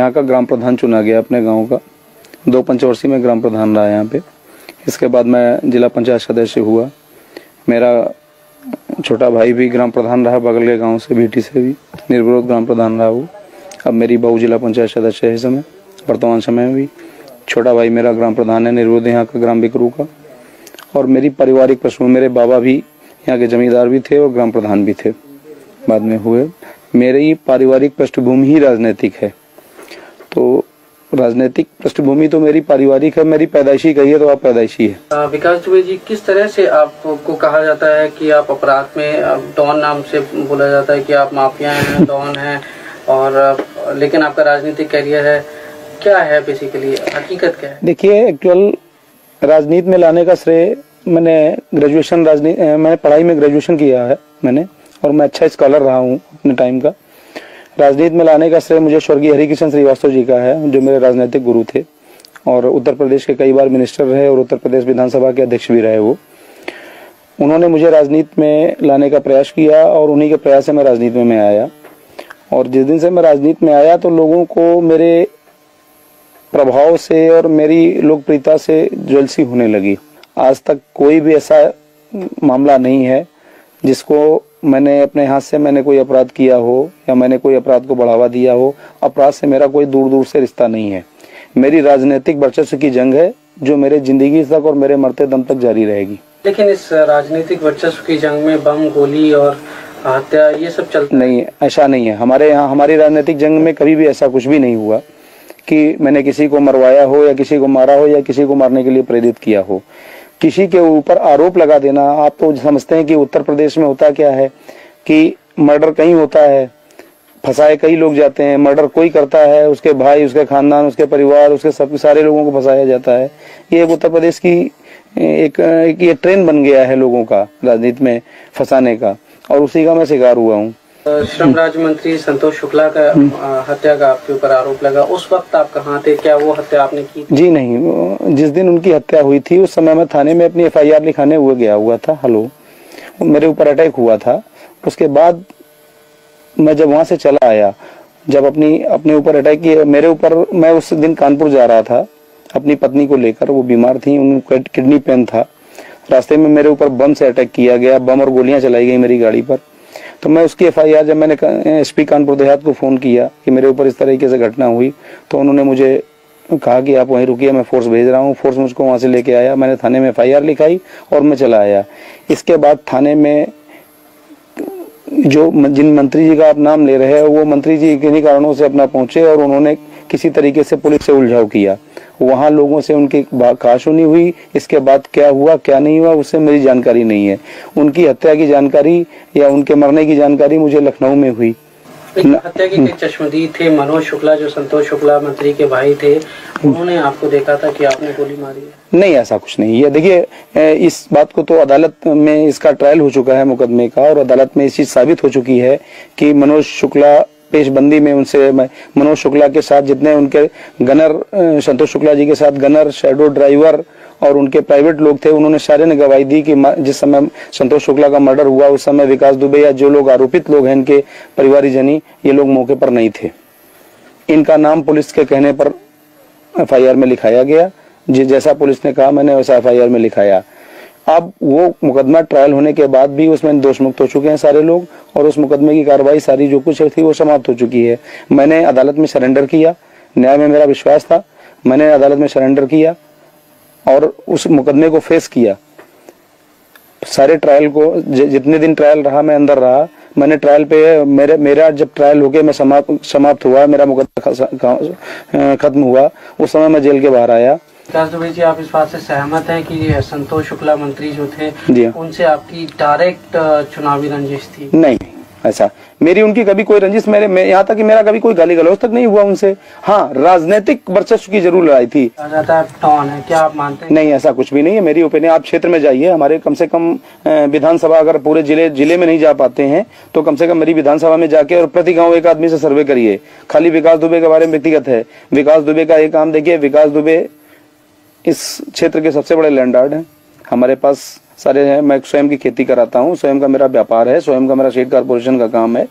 यहाँ का ग्राम प्रधान चुना गया अपने गांव का। 2 पंचवर्षीय में ग्राम प्रधान रहा यहाँ पे। इसके बाद मैं जिला पंचायत सदस्य हुआ। मेरा छोटा भाई भी ग्राम प्रधान रहा, बगल के गांव से भीटी से भी निर्विरोध ग्राम प्रधान रहा वो। अब मेरी बहू जिला पंचायत सदस्य है समय, वर्तमान समय में भी। छोटा भाई मेरा ग्राम प्रधान है निर्विरोध यहाँ का, ग्राम बिकरू का। और मेरी पारिवारिक पृष्ठभूमि, मेरे बाबा भी यहाँ के जमींदार भी थे और ग्राम प्रधान भी थे, बाद में हुए। मेरी पारिवारिक पृष्ठभूमि ही राजनीतिक है। तो राजनीतिक पृष्ठभूमि तो मेरी पारिवारिक है, मेरी पैदाइशी कहिए तो आप पैदाइशी है। विकास दुबे जी, किस तरह से आपको कहा जाता है कि आप अपराध में डॉन नाम से बोला जाता है कि आप माफिया हैं, डॉन हैं, और लेकिन आपका राजनीतिक करियर है, क्या है बेसिकली, हकीकत क्या है? देखिए, एक्चुअल राजनीति में लाने का श्रेय, मैंने पढ़ाई में ग्रेजुएशन किया है मैंने, और मैं अच्छा स्कॉलर रहा हूँ अपने टाइम का। राजनीति में लाने का श्रेय मुझे स्वर्गीय हरिकिशन श्रीवास्तव जी का है, जो मेरे राजनीतिक गुरु थे और उत्तर प्रदेश के कई बार मिनिस्टर रहे और उत्तर प्रदेश विधानसभा के अध्यक्ष भी रहे वो। उन्होंने मुझे राजनीति में लाने का प्रयास किया और उन्हीं के प्रयास से मैं राजनीति में आया। और जिस दिन से मैं राजनीति में आया तो लोगों को मेरे प्रभाव से और मेरी लोकप्रियता से ज्वेलसी होने लगी। आज तक कोई भी ऐसा मामला नहीं है जिसको मैंने अपने हाथ से मैंने कोई अपराध किया हो या मैंने कोई अपराध को बढ़ावा दिया हो। अपराध से मेरा कोई दूर दूर से रिश्ता नहीं है। मेरी राजनीतिक वर्चस्व की जंग है जो मेरे जिंदगी तक और मेरे मरते दम तक जारी रहेगी। लेकिन इस राजनीतिक वर्चस्व की जंग में बम, गोली और हत्या ये सब चलता नहीं, ऐसा नहीं है। हमारे यहाँ हमारी राजनीतिक जंग में कभी भी ऐसा कुछ भी नहीं हुआ कि मैंने किसी को मरवाया हो या किसी को मारा हो या किसी को मारने के लिए प्रेरित किया हो। किसी के ऊपर आरोप लगा देना, आप तो समझते हैं कि उत्तर प्रदेश में होता क्या है कि मर्डर कहीं होता है, फंसाए कई लोग जाते हैं। मर्डर कोई करता है, उसके भाई, उसके खानदान, उसके परिवार, उसके सब सारे लोगों को फंसाया जाता है। ये उत्तर प्रदेश की एक ये ट्रेंड बन गया है लोगों का राजनीति में फंसाने का, और उसी का मैं शिकार हुआ हूँ। श्रम राज्य मंत्री संतोष शुक्ला का हत्या का आपके ऊपर आरोप लगा, उस वक्त आप कहाँ थे? क्या वो हत्या आपने की? जी नहीं, जिस दिन उनकी हत्या हुई थी उस समय मैं थाने में अपनी FIR लिखाने हुए गया हुआ था। मेरे ऊपर अटैक हुआ था। उसके बाद मैं जब वहां से चला आया, जब अपने ऊपर अटैक किया मेरे ऊपर, मैं उस दिन कानपुर जा रहा था अपनी पत्नी को लेकर। वो बीमार थी, उनको किडनी पेन था। रास्ते में मेरे ऊपर बम से अटैक किया गया, बम और गोलियां चलाई गई मेरी गाड़ी पर। तो मैं उसकी FIR, जब मैंने SP कानपुर देहात को फोन किया कि मेरे ऊपर इस तरीके से घटना हुई, तो उन्होंने मुझे कहा कि आप वहीं रुकिए, मैं फोर्स भेज रहा हूँ। फोर्स मुझको वहां से लेके आया। मैंने थाने में FIR लिखाई और मैं चला आया। इसके बाद थाने में जिन मंत्री जी का आप नाम ले रहे हैं, वो मंत्री जी किन्हीं कारणों से अपना पहुंचे और उन्होंने किसी तरीके से पुलिस से उलझाव किया। वहां लोगों से उनकी कहासुनी हुई। इसके बाद क्या हुआ क्या नहीं हुआ उससे मेरी जानकारी नहीं है। उनकी हत्या की जानकारी या उनके मरने की जानकारी मुझे लखनऊ में हुई। हत्या के चश्मदीद थे मनोज शुक्ला, जो संतोष शुक्ला मंत्री के भाई थे, उन्होंने आपको देखा था कि आपने गोली मारी है? नहीं, ऐसा कुछ नहीं है। देखिए, इस बात को तो अदालत में इसका ट्रायल हो चुका है मुकदमे का, और अदालत में इस चीज साबित हो चुकी है कि मनोज शुक्ला पेशबंदी में उनसे, मनोज शुक्ला के साथ जितने उनके गनर, संतोष शुक्ला जी के साथ गनर, शैडो ड्राइवर और उनके प्राइवेट लोग थे, उन्होंने सारे ने गवाही दी कि जिस समय संतोष शुक्ला का मर्डर हुआ उस समय विकास दुबे या जो लोग आरोपित लोग हैं इनके परिवारजनी, ये लोग मौके पर नहीं थे। इनका नाम पुलिस के कहने पर FIR में लिखाया गया। जैसा पुलिस ने कहा मैंने वैसा FIR में लिखाया। अब वो मुकदमा ट्रायल होने के बाद भी उसमें दोष मुक्त हो चुके हैं सारे लोग, और उस मुकदमे की कार्रवाई सारी जो कुछ थी वो समाप्त हो चुकी है। मैंने अदालत में सरेंडर किया, न्याय में मेरा विश्वास था। मैंने अदालत में सरेंडर किया और उस मुकदमे को फेस किया। सारे ट्रायल को, जितने दिन ट्रायल रहा मैं अंदर रहा। मैंने ट्रायल पे मेरा जब ट्रायल होके मैं समाप्त हुआ, मेरा मुकदमा खत्म हुआ, उस समय मैं जेल के बाहर आया। विकास दुबे जी, आप इस बात से सहमत हैं कि संतोष शुक्ला मंत्री जो थे उनसे आपकी डायरेक्ट चुनावी रंजिश थी? नहीं, ऐसा मेरी उनकी कभी कोई रंजिश, यहाँ तक कि मेरा कभी कोई गाली गलौज तक नहीं हुआ उनसे। हाँ, राजनीतिक वर्चस्व की जरूर लड़ाई थी। टॉन है, क्या आप मानते हैं? नहीं, ऐसा कुछ भी नहीं है। मेरी ओपिनियन, आप क्षेत्र में जाइए, हमारे कम से कम विधानसभा, अगर पूरे जिले में नहीं जा पाते हैं तो कम से कम मेरी विधानसभा में जाके और प्रति गाँव एक आदमी से सर्वे करिए। खाली विकास दुबे के बारे में व्यक्तिगत है, विकास दुबे का एक काम देखिए। विकास दुबे इस क्षेत्र के सबसे बड़े लैंडलॉर्ड हैं। हमारे पास सारे हैं। मैं स्वयं की खेती कराता हूँ, स्वयं का मेरा व्यापार है, स्वयं का मेरा शेड कारपोरेशन का काम है।